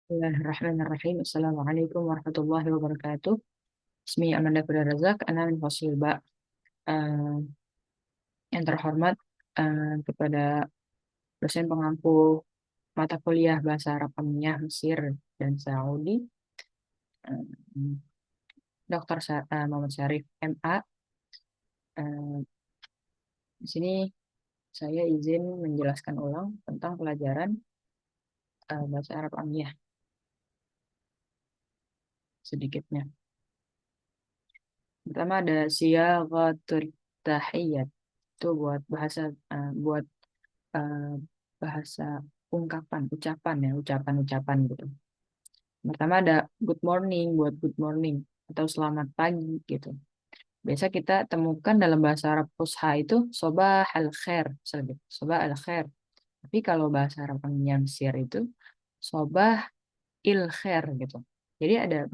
Bismillahirrahmanirrahim. Assalamualaikum warahmatullahi wabarakatuh. Bismi Amanda Fira Razak, Ana min Fasil Ba. Eh, yang terhormat kepada dosen pengampu mata kuliah Bahasa Arab Amiyah Mesir dan Saudi, eh, Muhammad Syarif MA. Eh, di sini saya izin menjelaskan ulang tentang pelajaran Bahasa Arab Amiyah sedikitnya. Pertama ada siyaghatul tahiyyat. Itu buat buat eh, bahasa ungkapan, ucapan ya, ucapan-ucapan gitu. Pertama ada good morning buat good morning atau selamat pagi gitu. Biasa kita temukan dalam bahasa Arab Fusha itu sobah al khair, misalnya gitu. Sobah al khair. Tapi kalau bahasa Arab Mesir itu sobah il khair gitu. Jadi ada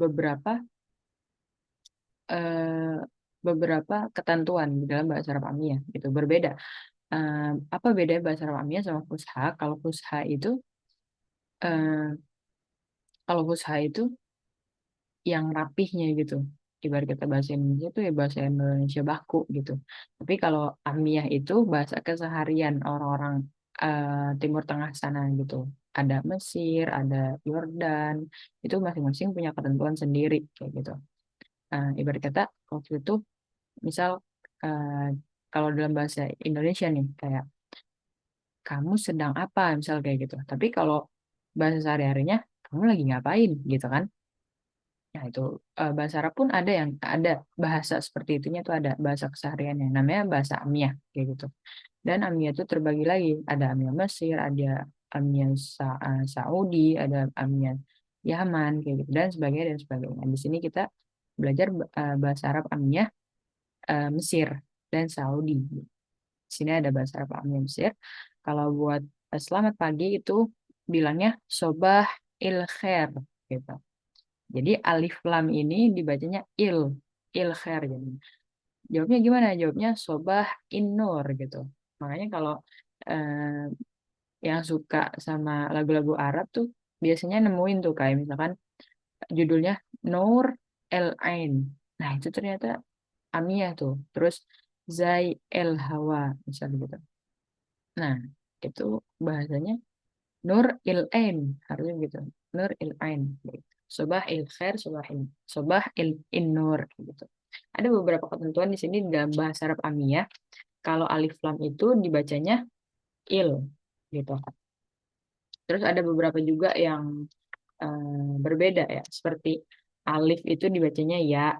eh, beberapa ketentuan di dalam bahasa Arab Amiyah gitu, berbeda. Apa bedanya bahasa Arab Amiyah sama Fusha? Kalau Fusha itu eh, kalau Fusha itu yang rapihnya gitu. Ibarat kata bahasa Indonesia itu ya bahasa Indonesia baku gitu. Tapi kalau Amiyah itu bahasa keseharian orang-orang Timur Tengah sana gitu. Ada Mesir, ada Yordan, itu masing-masing punya ketentuan sendiri kayak gitu. Ibarat kata waktu itu, misal eh, kalau dalam bahasa Indonesia nih kayak kamu sedang apa, misal kayak gitu. Tapi kalau bahasa sehari-harinya kamu lagi ngapain gitu kan? Nah, itu bahasa Arab pun ada bahasa seperti itunya tuh ada bahasa kesehariannya namanya bahasa Amiyah kayak gitu. Dan Amiyah itu terbagi lagi, ada Amiyah Mesir, ada Amiyah Saudi, ada Amiyah Yaman kayak gitu dan sebagainya dan sebagainya. Di sini kita belajar bahasa Arab Amiyah Mesir dan Saudi. Di sini ada bahasa Arab Amiyah Mesir. Kalau buat selamat pagi itu bilangnya Sobah il Khair gitu. Jadi alif lam ini dibacanya il khair jadi. Jawabnya gimana? Jawabnya sobah in nur gitu. Makanya kalau eh, yang suka sama lagu-lagu Arab tuh biasanya nemuin tuh kayak misalkan judulnya Nur El Ain. Nah, itu ternyata Amiyah tuh. Terus Zai El Hawa misalnya gitu. Nah, itu bahasanya Nur il Ain harusnya gitu. Nur il Ain gitu. Sobah il Khair, Sobah il in Nur gitu. Ada beberapa ketentuan di sini dalam bahasa Arab Amiyah. Kalau alif lam itu dibacanya il gitu. Terus ada beberapa juga yang berbeda ya. Seperti alif itu dibacanya ya,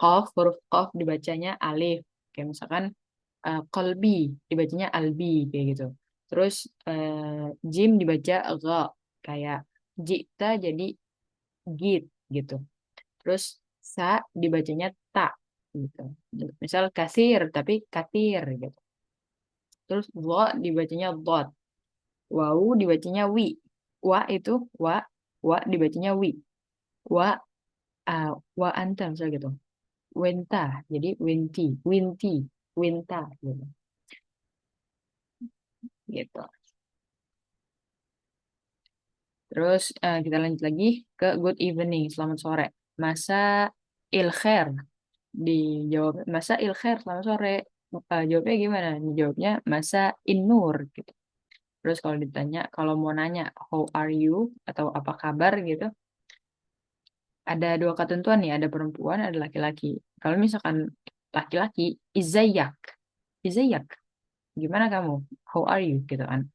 huruf qaf dibacanya alif. Kayak misalkan kolbi dibacanya albi kayak gitu. Terus jim dibaca gha kayak jita jadi git gitu. Terus sa dibacanya ta gitu. Misal kasir tapi katir gitu. Terus dha dibacanya dot. Wau dibacanya wi. Wa itu wa wa dibacanya wi. Wa uh, wa anta misalnya gitu. Wenta jadi winti, winta gitu. Gitu. Terus kita lanjut lagi ke good evening, selamat sore. Masa il khair dijawab masa il khair selamat sore. Jawabnya gimana? Jawabnya masa in nur gitu. Terus kalau mau nanya how are you atau apa kabar gitu, ada dua ketentuan nih, ada perempuan, ada laki-laki. Kalau misalkan laki-laki, izayak, izayak, gimana kamu? How are you gitu kan?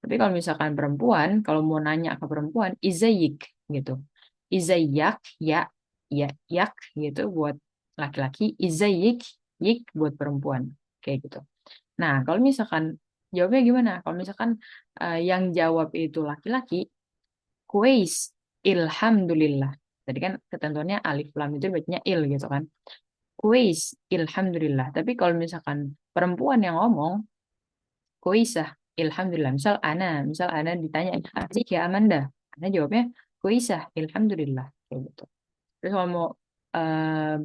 Tapi kalau misalkan perempuan, kalau mau nanya ke perempuan, izayik gitu. Izayak, ya, ya, yak gitu buat laki-laki, izayik, yik buat perempuan. Kayak gitu. Nah, kalau misalkan jawabnya gimana? Kalau misalkan yang jawab itu laki-laki, kuis, ilhamdulillah. Tadi kan ketentuannya alif lam itu bacanya il gitu kan. Kuis, ilhamdulillah. Tapi kalau misalkan perempuan yang ngomong, Kuisah, Alhamdulillah. Misal Ana ditanya, asik ya Amanda? Ana jawabnya, Kuisah, Alhamdulillah. Kayak gitu. Terus kalau eh,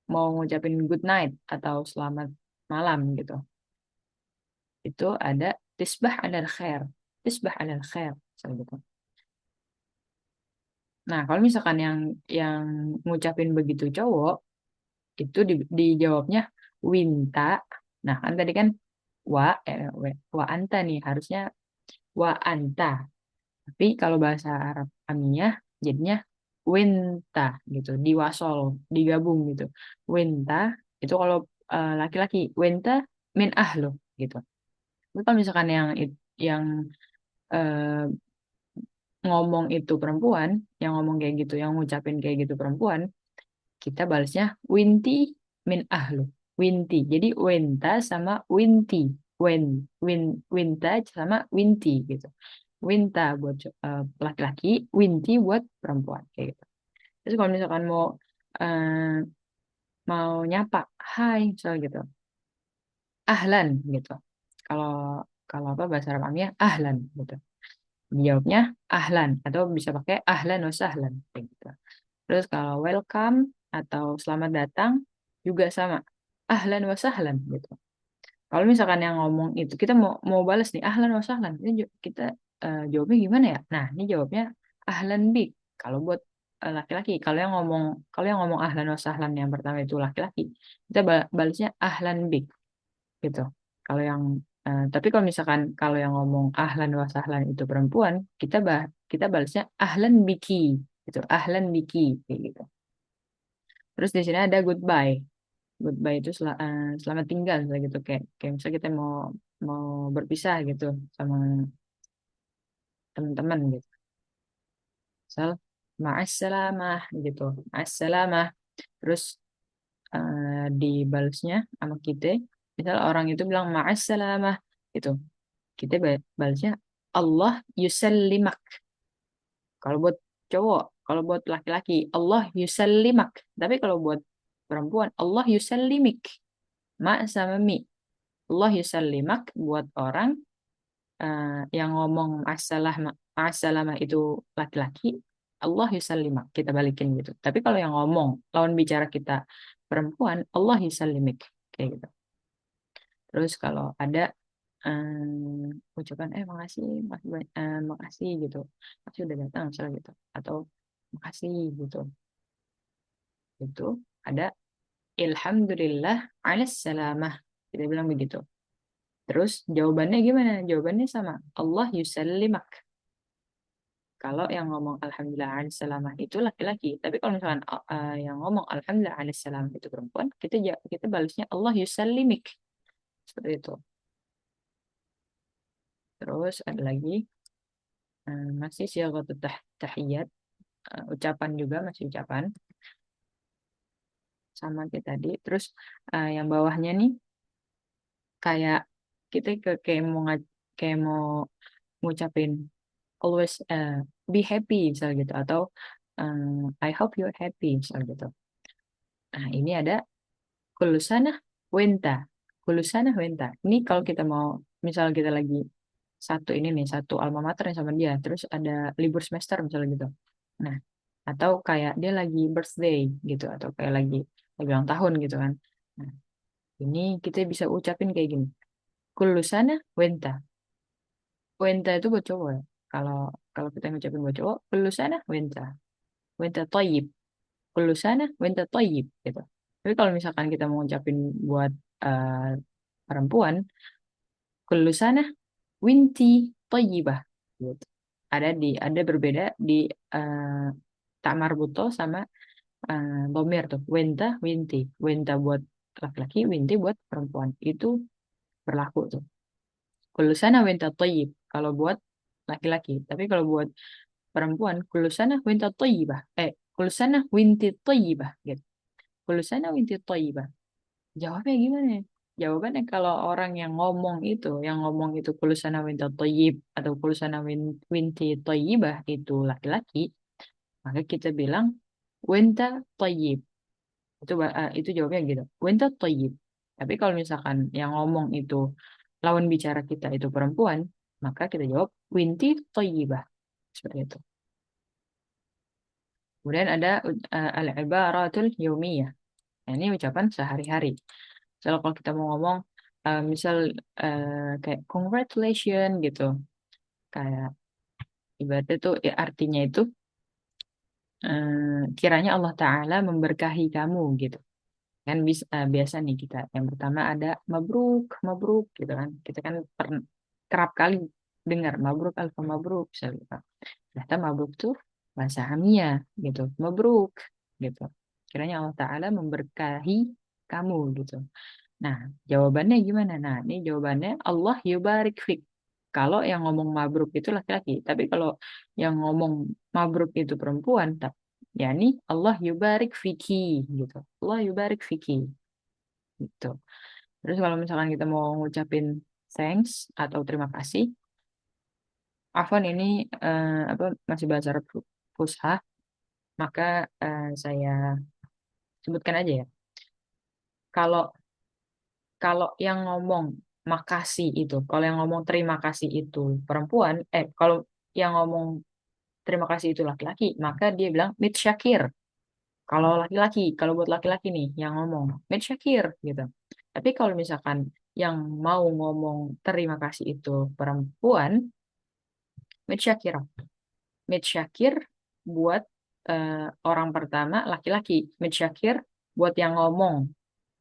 mau ngucapin good night atau selamat malam gitu, itu ada tisbah alal khair. Tisbah alal khair. Misalnya gitu. Nah, kalau misalkan yang ngucapin begitu cowok itu dijawabnya winta. Nah, kan tadi kan wa anta nih harusnya wa anta. Tapi kalau bahasa Arab Amiyah jadinya winta gitu, diwasol, digabung gitu. Winta itu kalau laki-laki, winta min ahlu gitu. Tapi kalau misalkan yang eh, ngomong itu perempuan, yang ngomong kayak gitu, yang ngucapin kayak gitu perempuan, kita balasnya winti min ahlu. Winti. Jadi wenta sama winti. Win, winta sama winti gitu. Winta buat laki-laki, winti buat perempuan kayak gitu. Terus kalau misalkan eh, mau nyapa, hai, misalnya gitu, ahlan gitu. Kalau kalau apa bahasa Arab Amiyah, ahlan gitu. Jawabnya ahlan atau bisa pakai ahlan wa sahlan kayak gitu. Terus kalau welcome atau selamat datang juga sama. Ahlan wa sahlan gitu. Kalau misalkan yang ngomong itu kita mau balas nih ahlan wa sahlan. Ini kita jawabnya gimana ya? Nah, ini jawabnya ahlan bik. Kalau buat laki-laki, kalau yang ngomong ahlan wa sahlan yang pertama itu laki-laki, kita balasnya ahlan bik gitu. Kalau yang tapi kalau misalkan kalau yang ngomong ahlan wa sahlan itu perempuan, kita balasnya ahlan biki gitu. Ahlan biki kayak gitu. Terus di sini ada goodbye. Goodbye itu selamat tinggal misalnya gitu kayak misalnya kita mau mau berpisah gitu sama teman-teman gitu. Misal ma'assalamah gitu. Ma'assalamah. Terus dibalasnya sama kita. Misal orang itu bilang ma'assalamah gitu. Kita balasnya Allah yusallimak. Kalau buat cowok, kalau buat laki-laki Allah yusallimak. Tapi kalau buat perempuan Allah yusallimik. Ma sama mi. Allah yusallimak buat orang yang ngomong masalah itu laki-laki, Allah yusallimak, kita balikin gitu. Tapi kalau yang ngomong lawan bicara kita perempuan, Allah yusallimik kayak gitu. Terus kalau ada ucapan makasih, makasih gitu, makasih udah datang misalnya gitu, atau makasih gitu, itu ada ilhamdulillah ala salamah, kita bilang begitu. Terus jawabannya gimana? Jawabannya sama. Allah yusallimak. Kalau yang ngomong Alhamdulillah salamah itu laki-laki. Tapi kalau misalkan yang ngomong Alhamdulillah salamah itu perempuan, kita balasnya Allah yusallimik. Seperti itu. Terus ada lagi masih siagatul tahiyat, ucapan juga masih ucapan sama kayak tadi. Terus yang bawahnya nih kayak kita kayak mau ngucapin always be happy misal gitu atau I hope you're happy misal gitu. Nah, ini ada kulusana wenta. Kulusana wenta. Ini kalau kita mau misal kita lagi satu ini nih, satu alma mater yang sama dia, terus ada libur semester misalnya gitu. Nah, atau kayak dia lagi birthday gitu atau kayak lagi ulang tahun gitu kan. Nah, ini kita bisa ucapin kayak gini. Kulusana wenta. Wenta itu buat cowok ya. Kalau kalau kita ngucapin buat cowok, kulusana wenta. Wenta toyib. Kulusana wenta toyib gitu. Tapi kalau misalkan kita mau ngucapin buat eh, perempuan, kulusana winti toyibah gitu. Ada berbeda di eh, tak marbuto sama domir tuh. Wenta, winti. Wenta buat laki-laki, winti buat perempuan. Itu berlaku tuh. Kulusana wenta toyib kalau buat laki-laki. Tapi kalau buat perempuan, kulusana wenta toyibah. Kulusana winti toyibah gitu. Kulusana winti toyibah. Jawabnya gimana ya? Jawabannya kalau orang yang ngomong itu kulusana winta toyib atau kulusana winti toyibah itu laki-laki, maka kita bilang winta toyib. Itu jawabnya gitu. Winta toyib. Tapi kalau misalkan yang ngomong itu lawan bicara kita itu perempuan, maka kita jawab winti toyibah. Seperti itu. Kemudian ada al-ibaratul yaumiyah. Nah, ini ucapan sehari-hari. Kalau kita mau ngomong, misal kayak congratulations gitu, kayak ibaratnya tuh ya, artinya itu Kiranya Allah Ta'ala memberkahi kamu gitu. Kan biasa nih kita. Yang pertama ada mabruk, mabruk gitu kan. Kita kan kerap kali dengar mabruk, alfa mabruk. Misalnya. Ternyata mabruk tuh bahasa Amia gitu. Mabruk gitu. Kiranya Allah Ta'ala memberkahi kamu gitu. Nah, jawabannya gimana? Nah, ini jawabannya Allah yubarik fik. Kalau yang ngomong mabruk itu laki-laki, tapi kalau yang ngomong mabruk itu perempuan, yakni Allah yubarik fiki gitu. Allah yubarik fiki gitu. Terus kalau misalkan kita mau ngucapin thanks atau terima kasih, Afwan ini apa masih bahasa Arab fusha, maka saya sebutkan aja ya. Kalau kalau yang ngomong makasih itu, kalau yang ngomong terima kasih itu perempuan, kalau yang ngomong terima kasih itu laki-laki, maka dia bilang mit syakir. Kalau laki-laki, kalau buat laki-laki nih yang ngomong mit syakir gitu. Tapi kalau misalkan yang mau ngomong terima kasih itu perempuan, mit syakir. Mit syakir buat orang pertama laki-laki. Mit syakir buat yang ngomong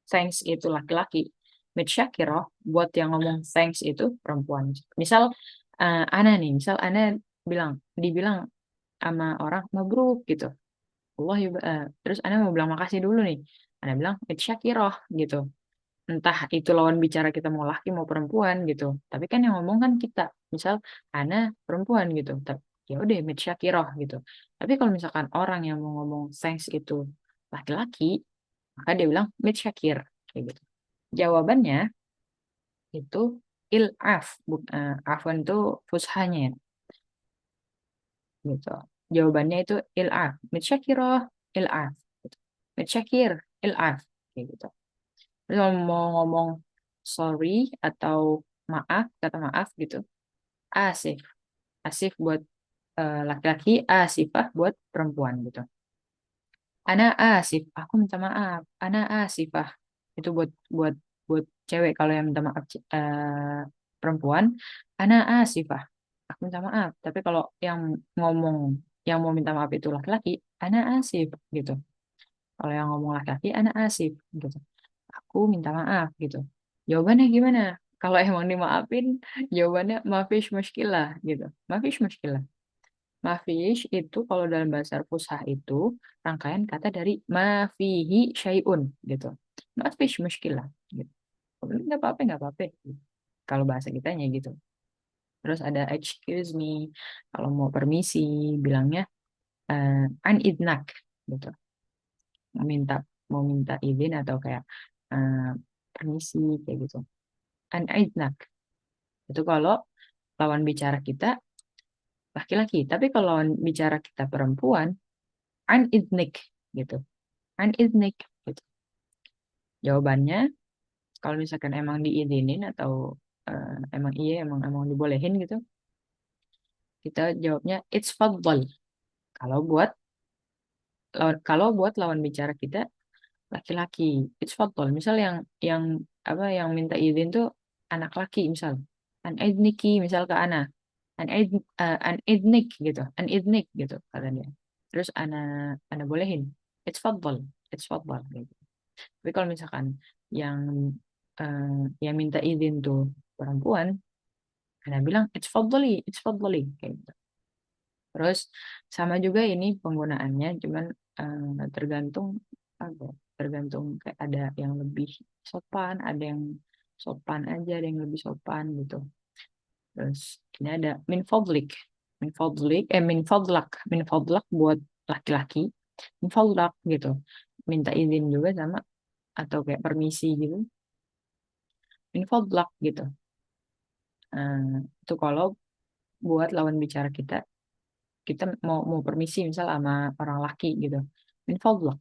thanks itu laki-laki. Mitsyakiroh buat yang ngomong thanks itu perempuan. Misal Ana nih, misal Ana dibilang sama orang mabruk gitu. Terus Ana mau bilang makasih dulu nih. Ana bilang mitsyakiroh gitu. Entah itu lawan bicara kita mau laki mau perempuan gitu. Tapi kan yang ngomong kan kita. Misal Ana perempuan gitu. Tapi ya udah mitsyakiroh gitu. Tapi kalau misalkan orang yang mau ngomong thanks itu laki-laki, maka dia bilang mitsyakir kayak gitu. Jawabannya itu ilaf. Afwan itu fushanya ya, gitu. Jawabannya itu ilaf. Mitsyakiroh ilaf. Gitu. Mitsyakir ilaf. Kayak gitu. Terus kalau mau ngomong sorry atau maaf, kata maaf gitu. Asif. Asif buat laki-laki, asifah buat perempuan gitu. Ana asif, aku minta maaf. Ana asifah. Itu buat buat cewek kalau yang minta maaf perempuan, ana asifah. Aku minta maaf. Tapi kalau yang ngomong yang mau minta maaf itu laki-laki, ana asif gitu. Kalau yang ngomong laki-laki, ana asif gitu. Aku minta maaf gitu. Jawabannya gimana? Kalau emang dimaafin, jawabannya mafish muskilah gitu. Mafish muskilah. Mafish itu kalau dalam bahasa fusha itu rangkaian kata dari mafihi syai'un gitu. Mafish muskilah gitu. Nggak apa-apa, nggak apa-apa. Kalau bahasa kitanya gitu. Terus ada excuse me. Kalau mau permisi, bilangnya an idnak gitu. Mau minta izin atau kayak eh, permisi kayak gitu. An idnak. Itu kalau lawan bicara kita laki-laki. Tapi kalau lawan bicara kita perempuan, an idnik gitu. An idnik gitu. Jawabannya kalau misalkan emang diizinin atau emang iya emang dibolehin gitu, kita jawabnya it's faddal. Kalau buat kalau buat lawan bicara kita laki-laki, it's faddal. Misal yang apa yang minta izin tuh anak laki misal. An idniki misal ke ana. An idnik gitu. An idnik gitu kata dia. Terus ana bolehin. It's faddal. It's faddal gitu. Tapi kalau misalkan yang yang minta izin tuh perempuan, ana bilang it's faddali kayak gitu. Terus sama juga ini penggunaannya, cuman tergantung apa? Tergantung kayak ada yang lebih sopan, ada yang sopan aja, ada yang lebih sopan gitu. Terus ini ada min fadlak buat laki-laki, min fadlak gitu. Minta izin juga sama atau kayak permisi gitu, min fadlak gitu. Eh, itu kalau buat lawan bicara kita mau permisi misal sama orang laki gitu. Min fadlak.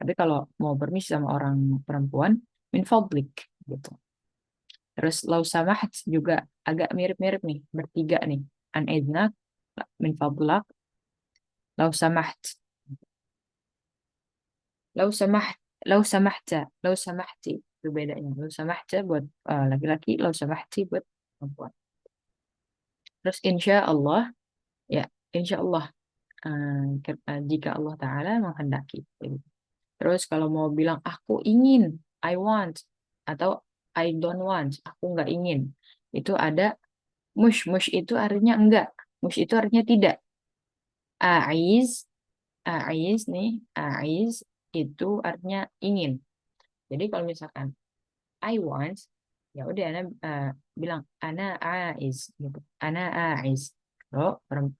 Tapi kalau mau permisi sama orang perempuan, min fadlik gitu. Terus lau samahat juga agak mirip-mirip nih, bertiga nih. An idnak, min fadlak, lau samaht. Lau samaht, lau samahta, lau samahti. Itu bedanya. Lau samahta buat laki-laki, lau samahti buat perempuan. Terus insya Allah, ya insya Allah. jika Allah Ta'ala menghendaki. Terus kalau mau bilang aku ingin, I want, atau I don't want, aku nggak ingin. Itu ada mush. Mush itu artinya enggak. Mush itu artinya tidak. Aiz, aiz nih, aiz itu artinya ingin. Jadi kalau misalkan I want, ya udah Ana bilang Ana aiz gitu. Ana aiz.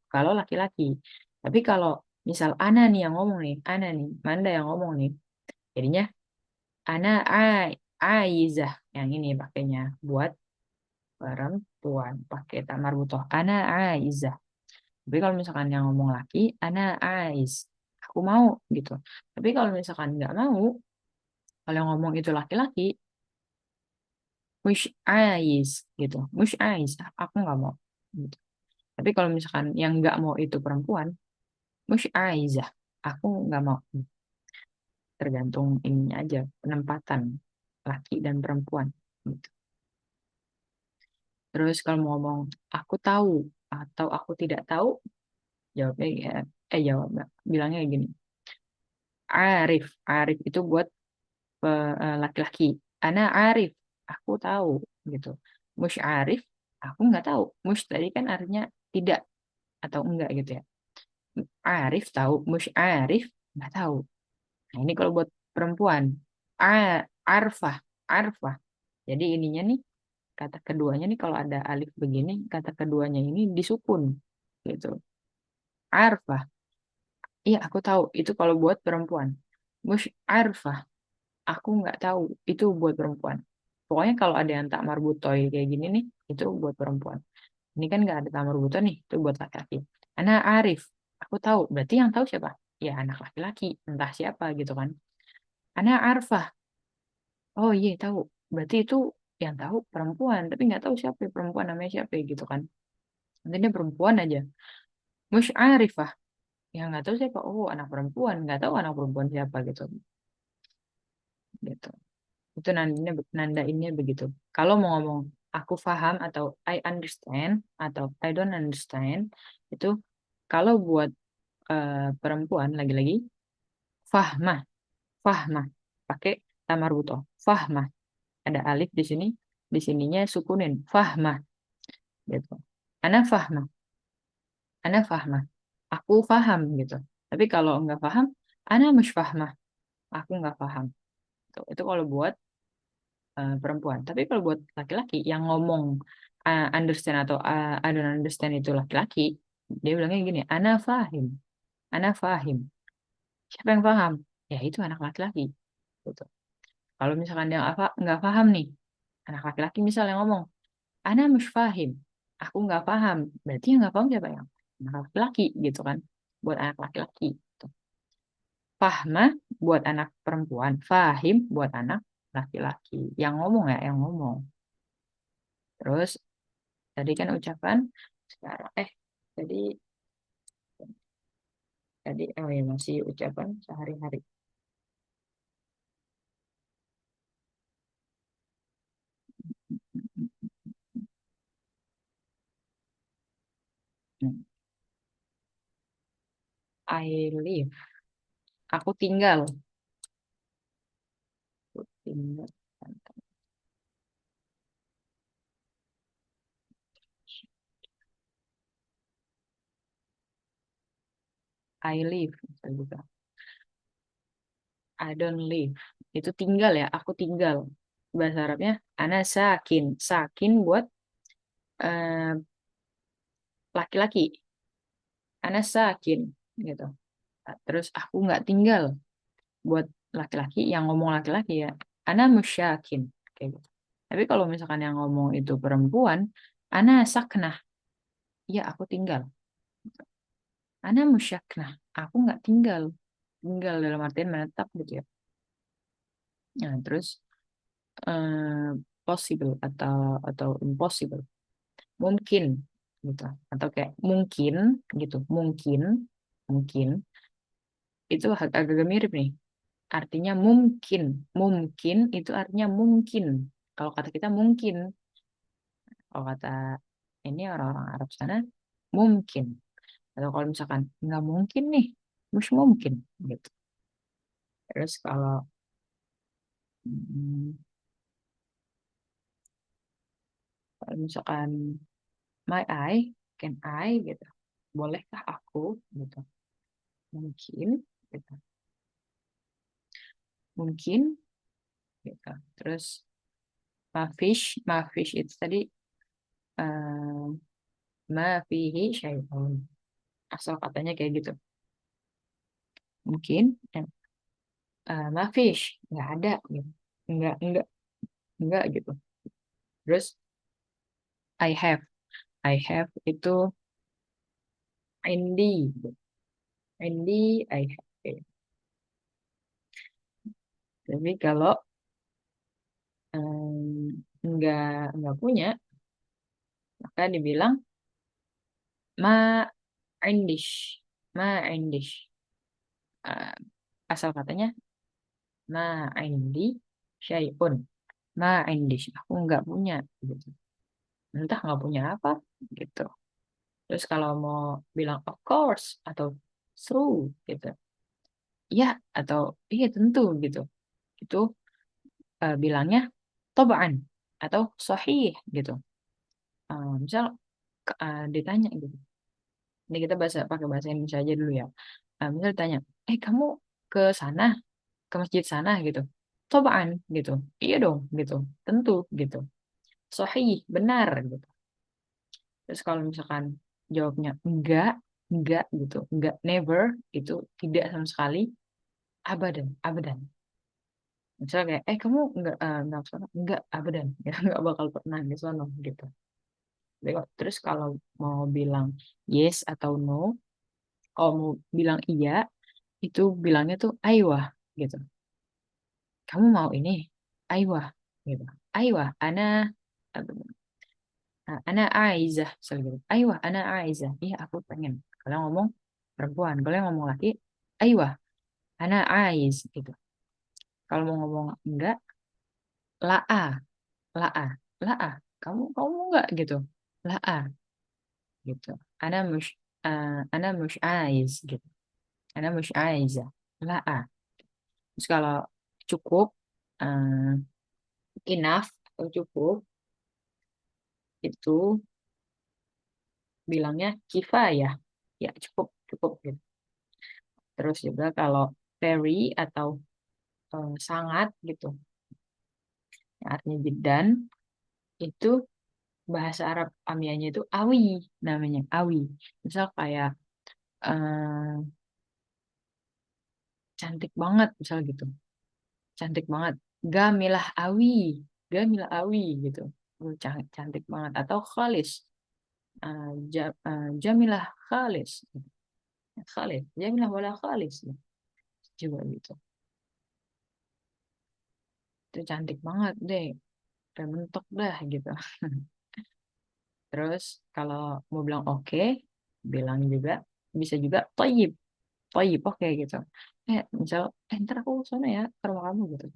Kalau laki-laki. Tapi kalau misal Ana nih yang ngomong nih, Ana nih, Manda yang ngomong nih, jadinya Ana aizah yang ini pakainya buat perempuan pakai tamar butoh. Ana aizah. Tapi kalau misalkan yang ngomong laki, Ana aiz. Aku mau gitu. Tapi kalau misalkan nggak mau, kalau yang ngomong itu laki-laki, mush aiz gitu. Mush aiz. Aku nggak mau. Gitu. Tapi kalau misalkan yang nggak mau itu perempuan, mush aizah. Aku nggak mau. Tergantung ininya aja, penempatan laki dan perempuan. Gitu. Terus kalau mau ngomong aku tahu atau aku tidak tahu, jawabnya ya, jawab bilangnya kayak gini. Arif, Arif itu buat laki-laki. Ana Arif, aku tahu gitu. Mush Arif, aku nggak tahu. Mush tadi kan artinya tidak atau enggak gitu ya. Arif tahu, Mush Arif nggak tahu. Nah ini kalau buat perempuan, Arfah, Arfah. Jadi ininya nih kata keduanya nih kalau ada alif begini, kata keduanya ini disukun gitu. Arfah. Iya, aku tahu. Itu kalau buat perempuan. Mush arfah. Aku nggak tahu. Itu buat perempuan. Pokoknya kalau ada yang tak marbutoy kayak gini nih, itu buat perempuan. Ini kan nggak ada tak marbutoy nih, itu buat laki-laki. Anak Arif. Aku tahu. Berarti yang tahu siapa? Ya anak laki-laki. Entah siapa gitu kan. Anak Arfah. Oh iya tahu. Berarti itu yang tahu perempuan. Tapi nggak tahu siapa ya, perempuan namanya siapa ya, gitu kan. Nanti dia perempuan aja. Mush Arifah. Ya nggak tahu siapa. Oh anak perempuan. Nggak tahu anak perempuan siapa gitu. Gitu. Itu nandainnya begitu. Kalau mau ngomong aku paham atau I understand atau I don't understand itu kalau buat perempuan lagi-lagi fahmah, fahmah pakai tamar butoh. Fahmah. Ada alif di sini, di sininya sukunin. Fahmah gitu. Ana fahmah, ana fahmah. Aku paham gitu. Tapi kalau nggak paham, ana mش fahmah. Aku nggak paham. Itu kalau buat perempuan. Tapi kalau buat laki-laki yang ngomong understand atau I don't understand itu laki-laki, dia bilangnya gini, ana fahim. Siapa yang paham? Ya itu anak laki-laki. Gitu. Kalau misalkan dia nggak paham nih, anak laki-laki misalnya ngomong, ana mش fahim. Aku nggak paham. Berarti yang nggak paham siapa yang? Anak laki-laki gitu kan. Buat anak laki-laki. Gitu. Fahmah buat anak perempuan, fahim buat anak laki-laki. Yang ngomong ya, yang ngomong. Terus tadi kan ucapan sekarang tadi tadi oh ya masih ucapan sehari-hari. Hmm. I live. Aku tinggal. Aku tinggal. I live. Bisa juga. I don't live. Itu tinggal ya. Aku tinggal. Bahasa Arabnya ana sakin. Sakin buat eh, laki-laki. Ana sakin gitu. Terus aku nggak tinggal buat laki-laki yang ngomong laki-laki ya. Ana musyakin. Kayak gitu. Tapi kalau misalkan yang ngomong itu perempuan, ana saknah. Ya, aku tinggal. Ana musyaknah. Aku nggak tinggal. Tinggal dalam artian menetap gitu ya. Nah, terus possible atau impossible. Mungkin gitu. Atau kayak mungkin gitu. Mungkin itu agak mirip nih. Artinya mungkin. Mungkin itu artinya mungkin. Kalau kata kita mungkin. Kalau kata ini orang-orang Arab sana mungkin. Atau kalau misalkan nggak mungkin nih, mungkin mungkin gitu. Terus mm, kalau misalkan my I, can I gitu, bolehkah aku gitu, mungkin gitu, mungkin gitu. Terus ma fish itu tadi eh, ma fihi syai'un. Asal katanya kayak gitu. Mungkin ma fish nggak ada gitu. Nggak gitu. Terus I have. I have itu Indi. Indi, I have. Oke. Tapi kalau nggak punya, maka dibilang ma indish. Ma indish. Eh, asal katanya ma indi syai'un. Ma indish. Aku nggak punya. Gitu. Entah nggak punya apa. Gitu. Terus kalau mau bilang of course atau true gitu. Iya atau iya tentu gitu. Itu bilangnya tobaan atau sahih gitu. Misal ditanya gitu. Ini kita pakai bahasa Indonesia aja dulu ya. Misal ditanya, kamu ke sana, ke masjid sana gitu. Tobaan gitu. Iya dong gitu. Tentu gitu. Sahih, benar gitu. Terus kalau misalkan jawabnya enggak gitu. Enggak, never itu tidak sama sekali. Abadan, abadan. Misalnya kayak, kamu enggak ke sana? Enggak, abadan. Ya, enggak bakal pernah ke sana gitu. Terus kalau mau bilang yes atau no, kalau mau bilang iya, itu bilangnya tuh aywah gitu. Kamu mau ini? Aywah gitu. Aywah, ana aizah, misalnya gitu. Aywah, ana aizah. Iya, aku pengen. Kalau ngomong perempuan, kalau yang ngomong laki, aywah, ana aiz gitu. Kalau mau ngomong enggak, laa, laa, laa. Kamu enggak gitu. Laa gitu. Ana mush ana mush aiz gitu. Ana mush aizah. Laa. Terus kalau cukup, enough atau cukup, itu bilangnya kifayah. Ya, cukup, cukup gitu. Terus juga kalau very atau sangat gitu, yang artinya jiddan, itu bahasa Arab amiyahnya itu awi namanya, awi. Misal kayak eh, cantik banget, misal gitu. Cantik banget. Gamilah awi, gamilah awi gitu. Cantik banget. Atau khalis. Jamilah khalis. Khalis. Jamilah wala khalis. Juga gitu. Itu cantik banget deh. Kayak mentok dah gitu. Terus kalau mau bilang oke, bilang juga bisa juga toyib, toyib oke gitu. Misal, ntar aku ke sana ya ke rumah kamu gitu.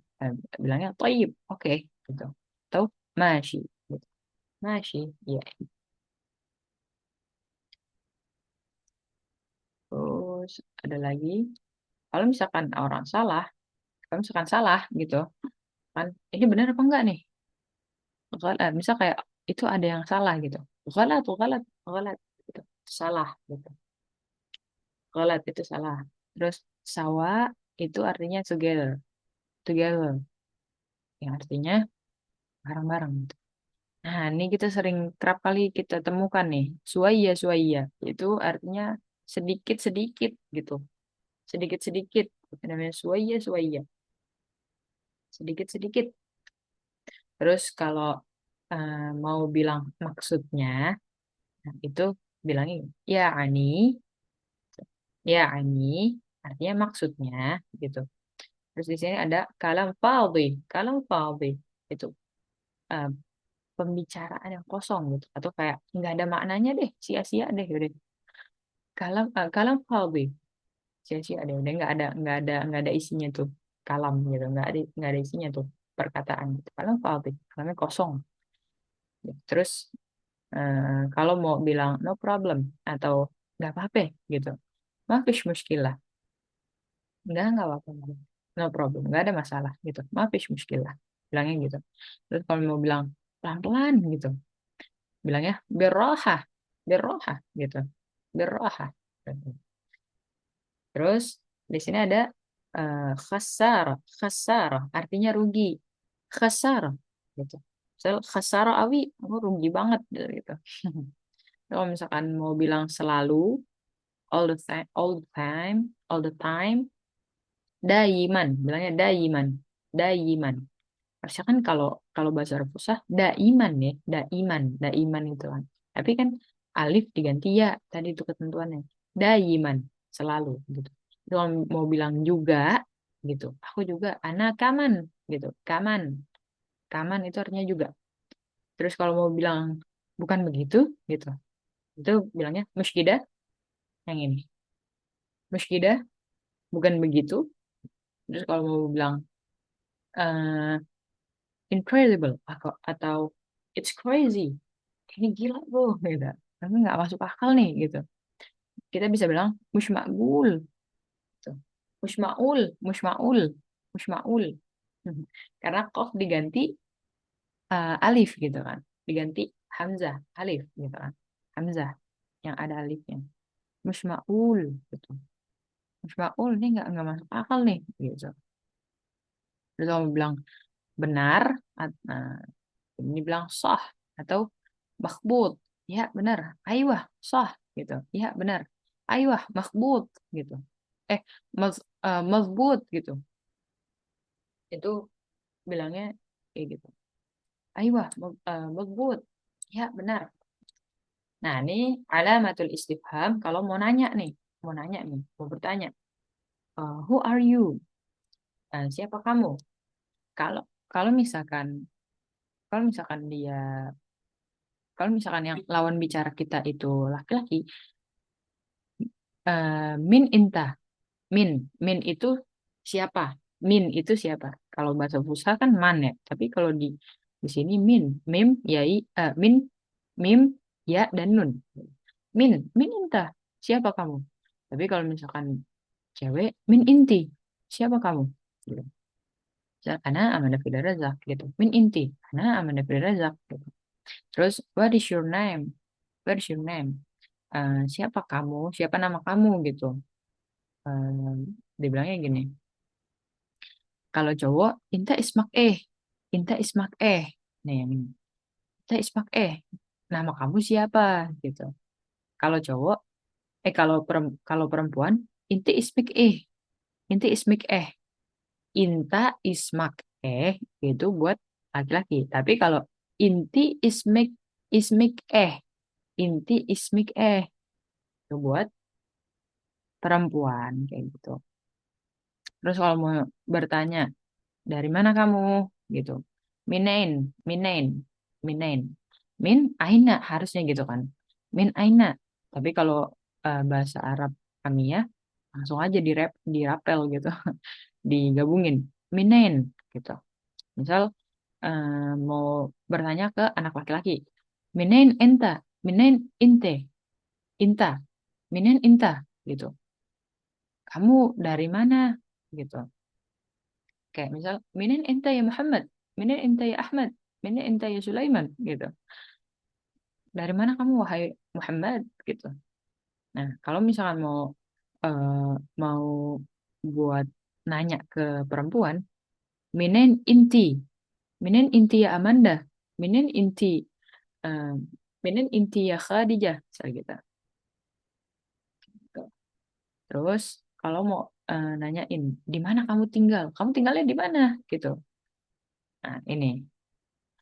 Bilangnya toyib oke gitu. Atau masih gitu. Masih, iya. Terus ada lagi, kalau misalkan orang salah, kalau misalkan salah gitu, kan ini benar apa enggak nih? Misal kayak itu ada yang salah gitu. Galat, galat, galat gitu. Salah gitu. Galat itu salah. Terus sawa itu artinya together, together, yang artinya bareng-bareng gitu. Nah, ini kita sering kerap kali kita temukan nih, suaya suaya itu artinya sedikit-sedikit gitu. Sedikit-sedikit namanya suaya suaya, sedikit-sedikit. Terus kalau mau bilang maksudnya, nah, itu bilangin ya ani, ya ani artinya maksudnya gitu. Terus di sini ada kalam fadhi. Kalam fadhi itu eh, pembicaraan yang kosong gitu, atau kayak nggak ada maknanya deh, sia-sia deh udah. Kalam fadhi, sia-sia deh udah, nggak ada isinya tuh, kalam gitu, nggak ada isinya tuh, perkataan gitu. Kalam fadhi, kalamnya kosong. Terus kalau mau bilang no problem atau nggak apa-apa gitu. Mafish muskilah. Nggak apa-apa. No problem, nggak ada masalah gitu. Mafish muskilah. Bilangnya gitu. Terus kalau mau bilang pelan-pelan gitu, bilangnya berroha, berroha gitu. Berroha. Terus di sini ada khasar, khasar artinya rugi. Khasar gitu. Khasar awi, aku rugi banget gitu. Kalau misalkan mau bilang selalu, all the time, daiman, bilangnya daiman, daiman. Harusnya kan kalau kalau bahasa Arab Fusah daiman ya, daiman itu kan. Tapi kan alif diganti ya, tadi itu ketentuannya. Daiman, selalu gitu. Jadi kalau mau bilang juga gitu, aku juga anak kaman gitu, kaman, kaman itu artinya juga. Terus kalau mau bilang bukan begitu gitu, itu bilangnya muskidah yang ini. Muskidah bukan begitu. Terus kalau mau bilang eh, incredible atau it's crazy, ini gila bro gitu, tapi nggak masuk akal nih gitu, kita bisa bilang mushma'ul gitu. Mushma'ul, mushma'ul, mushma'ul. Karena kof diganti alif gitu kan, diganti hamzah alif gitu kan, hamzah yang ada alifnya. Mushma'ul gitu, mushma'ul ini nggak masuk akal nih gitu. Terus kamu bilang benar, nah, ini bilang sah atau makbut, ya benar, aywah sah gitu, ya benar, aywah makbut gitu, eh mazbut gitu, itu bilangnya kayak gitu, aywah mazbut, ya benar. Nah ini alamatul istifham kalau mau nanya nih, mau bertanya. Who are you? Siapa kamu? Kalau kalau misalkan kalau misalkan dia kalau misalkan yang lawan bicara kita itu laki-laki, min inta, min, min itu siapa? Min itu siapa? Kalau bahasa Fusha kan man ya, tapi kalau di sini min, mim, yai, min, mim, ya dan nun. Min, min inta, siapa kamu? Tapi kalau misalkan cewek, min inti, siapa kamu? Gitu. Karena Amanda Fida Razak gitu. Min inti, karena Amanda Fida Razak gitu. Terus, what is your name? What is your name? Siapa kamu? Siapa nama kamu gitu? Dibilangnya gini. Kalau cowok, Inta Ismak Inta Ismak Nih yang ini. Inta Ismak Nama kamu siapa? Gitu. Kalau cowok, kalau perempuan, Inti Ismik Inti Ismik Inta Ismak itu buat laki-laki. Tapi kalau Inti Ismik Ismik Inti Ismik itu buat perempuan kayak gitu. Terus kalau mau bertanya, dari mana kamu? Gitu. Minain, minain, minain. Min aina harusnya gitu kan. Min aina. Tapi kalau bahasa Arab kami ya langsung aja dirapel gitu, digabungin. Minain gitu. Misal mau bertanya ke anak laki-laki. Minain enta, minain inte, inta, minain inta gitu. Kamu dari mana? Gitu. Kayak misal, minin enta ya Muhammad, minin enta ya Ahmad, minin enta ya Sulaiman, gitu. Dari mana kamu wahai Muhammad, gitu. Nah, kalau misalkan eh, mau buat nanya ke perempuan, minin inti, minin inti ya Amanda, minin inti, eh, minin inti ya Khadijah, misalnya gitu. Terus kalau mau nanyain, di mana kamu tinggal? Kamu tinggalnya di mana? Gitu. Nah, ini.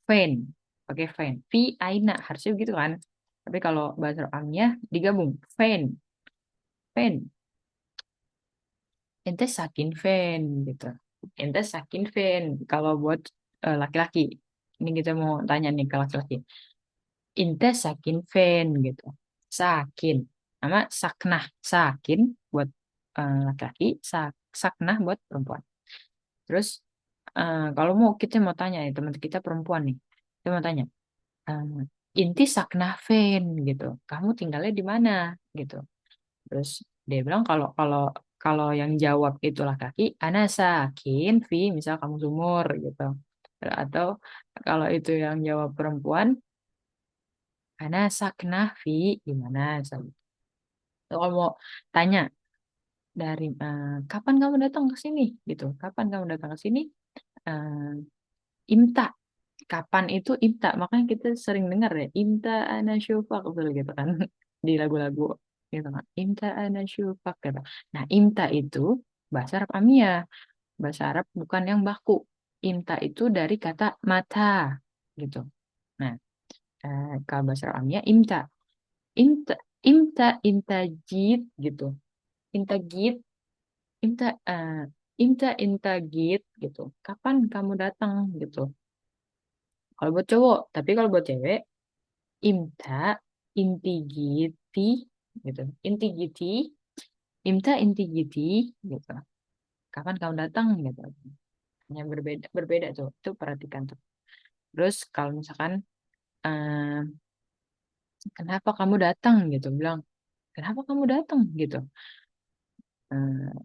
Fain, pakai fain. Fi aina harusnya begitu kan. Tapi kalau bahasa Arabnya digabung. Fain, fain. Ente sakin fain gitu. Ente sakin fain. Kalau buat laki-laki. Ini kita mau tanya nih ke laki-laki. Ente sakin fain gitu. Sakin. Nama saknah. Sakin buat laki-laki. Saknah buat perempuan. Terus kalau mau kita mau tanya nih teman kita perempuan nih. Kita mau tanya. eh, Inti Saknahfen gitu. Kamu tinggalnya di mana gitu. Terus dia bilang kalau kalau kalau yang jawab itu laki-laki, ana sakin fi, misal kamu sumur gitu. Atau kalau itu yang jawab perempuan, ana saknah fi, gimana? Kalau mau tanya dari kapan kamu datang ke sini gitu, kapan kamu datang ke sini? Eh, imta, kapan itu imta, makanya kita sering dengar ya imta ana syufaq betul gitu kan di lagu-lagu gitu kan, imta ana syufaq gitu. Nah imta itu bahasa Arab Amiyah, bahasa Arab bukan yang baku. Imta itu dari kata mata gitu. Nah kalau bahasa Arab Amiyah imta, imta, imta, intajid gitu, intajid, imta, intagit gitu, kapan kamu datang gitu kalau buat cowok. Tapi kalau buat cewek, imta, intigiti gitu. Intigiti, imta intigiti gitu. Kapan kamu datang gitu. Hanya berbeda berbeda tuh. Itu perhatikan tuh. Terus kalau misalkan eh, kenapa kamu datang gitu, bilang kenapa kamu datang gitu.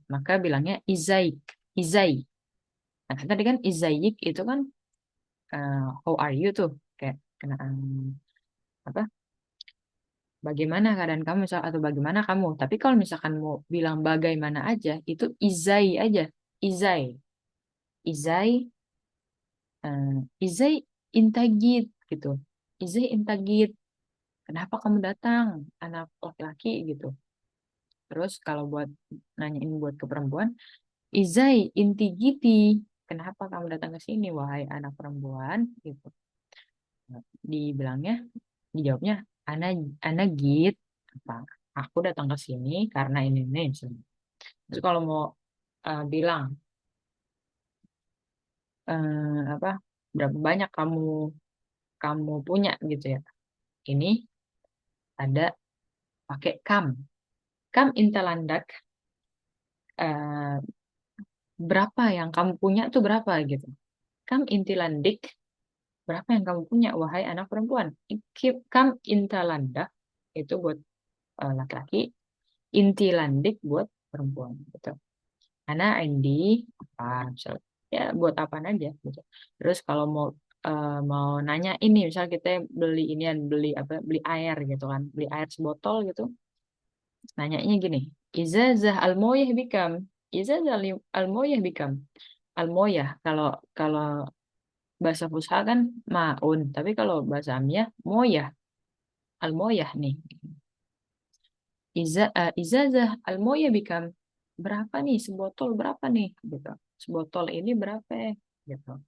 Maka bilangnya izaik, izai. Nah, kan tadi kan izaik itu kan how are you tuh kayak kena apa? Bagaimana keadaan kamu misal atau bagaimana kamu. Tapi kalau misalkan mau bilang bagaimana aja itu izai aja. Izai, izai, eh, izai intagit gitu. Izai intagit. Kenapa kamu datang anak laki-laki gitu. Terus kalau buat nanyain buat ke perempuan, izai intigiti. Kenapa kamu datang ke sini wahai anak perempuan gitu. Dibilangnya, dijawabnya ana git apa? Aku datang ke sini karena ini. Terus kalau mau bilang apa berapa banyak kamu kamu punya gitu ya. Ini ada pakai kam. Kam intalandak, eh, berapa yang kamu punya tuh berapa gitu. Kam intilandik, berapa yang kamu punya wahai anak perempuan. Kam intalandak itu buat laki-laki, intilandik buat perempuan gitu. Karena Indi apa misalnya, ya buat apa aja gitu. Terus kalau mau nanya ini misal kita beli inian beli apa beli air gitu kan beli air sebotol gitu nanyanya gini izazah almoyah bikam izazah almoyah bikam almoyah kalau kalau bahasa Fusha kan maun tapi kalau bahasa Amiyah moyah almoyah nih izazah almoyah bikam berapa nih sebotol berapa nih gitu sebotol ini berapa gitu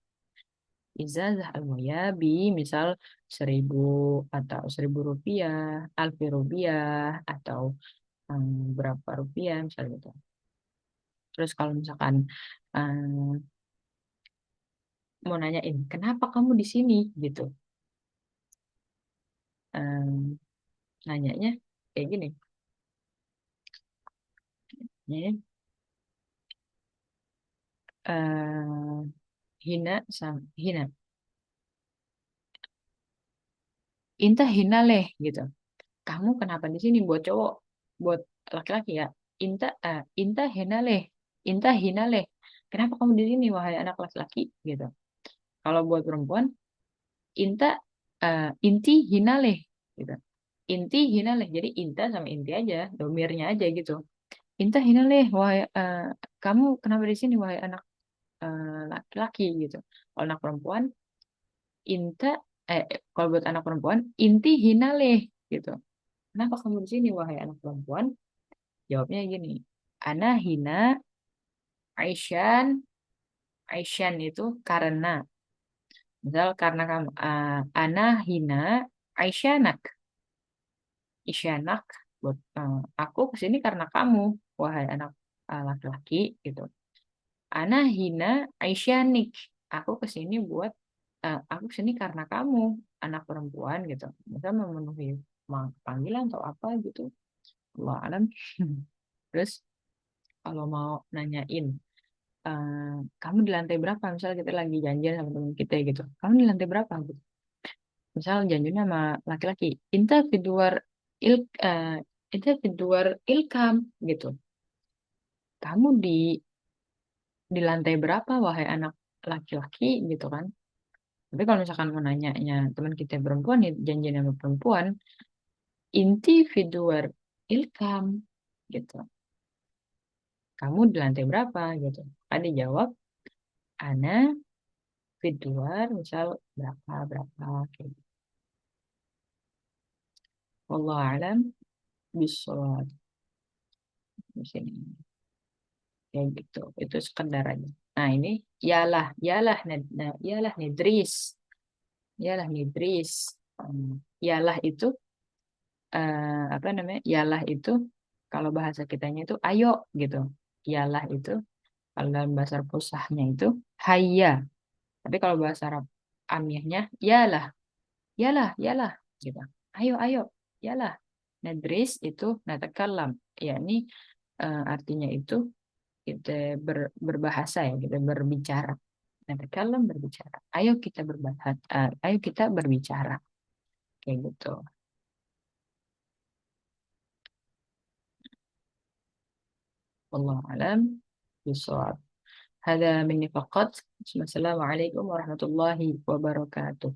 Izazah al-muyabi misal 1.000 atau 1.000 rupiah, alfi rupiah atau berapa rupiah misalnya gitu. Terus kalau misalkan mau nanyain kenapa kamu di sini gitu, em, nanyanya kayak gini, ya, hina sama hina, inta hina leh gitu. Kamu kenapa di sini buat cowok, buat laki-laki ya? Inta hina leh, inta hina leh. Kenapa kamu di sini wahai anak laki-laki gitu? Kalau buat perempuan, inta inti hinaleh gitu. Inti hinaleh. Jadi inta sama inti aja, domirnya aja gitu. Inta hinaleh, wahai kamu kenapa di sini wahai anak laki-laki gitu. Kalau anak perempuan, inta kalau buat anak perempuan, inti hinaleh gitu. Kenapa kamu di sini wahai anak perempuan? Jawabnya gini. Ana hina Aisyan, Aisyan itu karena misal karena kamu ana hina Aisyanak. Isyanak buat aku kesini karena kamu wahai anak laki-laki gitu. Ana hina Aisyanik, aku kesini buat aku kesini karena kamu anak perempuan gitu. Misal memenuhi panggilan atau apa gitu. Allah alam. Terus kalau mau nanyain eh, kamu di lantai berapa? Misal kita lagi janjian sama teman kita gitu. Kamu di lantai berapa gitu? Misal janjinya sama laki-laki. Inta di luar il itu di luar ilkam gitu. Kamu di lantai berapa, wahai anak laki-laki gitu kan. Tapi kalau misalkan mau nanyanya teman kita yang perempuan, ya janjian sama perempuan, inti di luar ilkam gitu. Kamu di lantai berapa gitu. Ada jawab, ana di luar misal berapa berapa kayak gitu. Wallahu alam bishawab di sini kayak gitu. Itu sekedar aja. Nah ini yalah nidris, yalah nidris. Yalah itu apa namanya? Yalah itu kalau bahasa kitanya itu ayo gitu. Yalah itu kalau dalam bahasa Arab fusahnya itu hayya. Tapi kalau bahasa Arab amiyahnya yalah, yalah gitu. Ayo, ayo, yalah. Nadris itu natakalam, yakni artinya itu kita berbahasa ya, kita berbicara. Natakalam berbicara. Ayo kita berbahasa, ayo kita berbicara kayak gitu. Wallahu alam bishawab. هذا مني فقط. Assalamualaikum warahmatullahi wabarakatuh.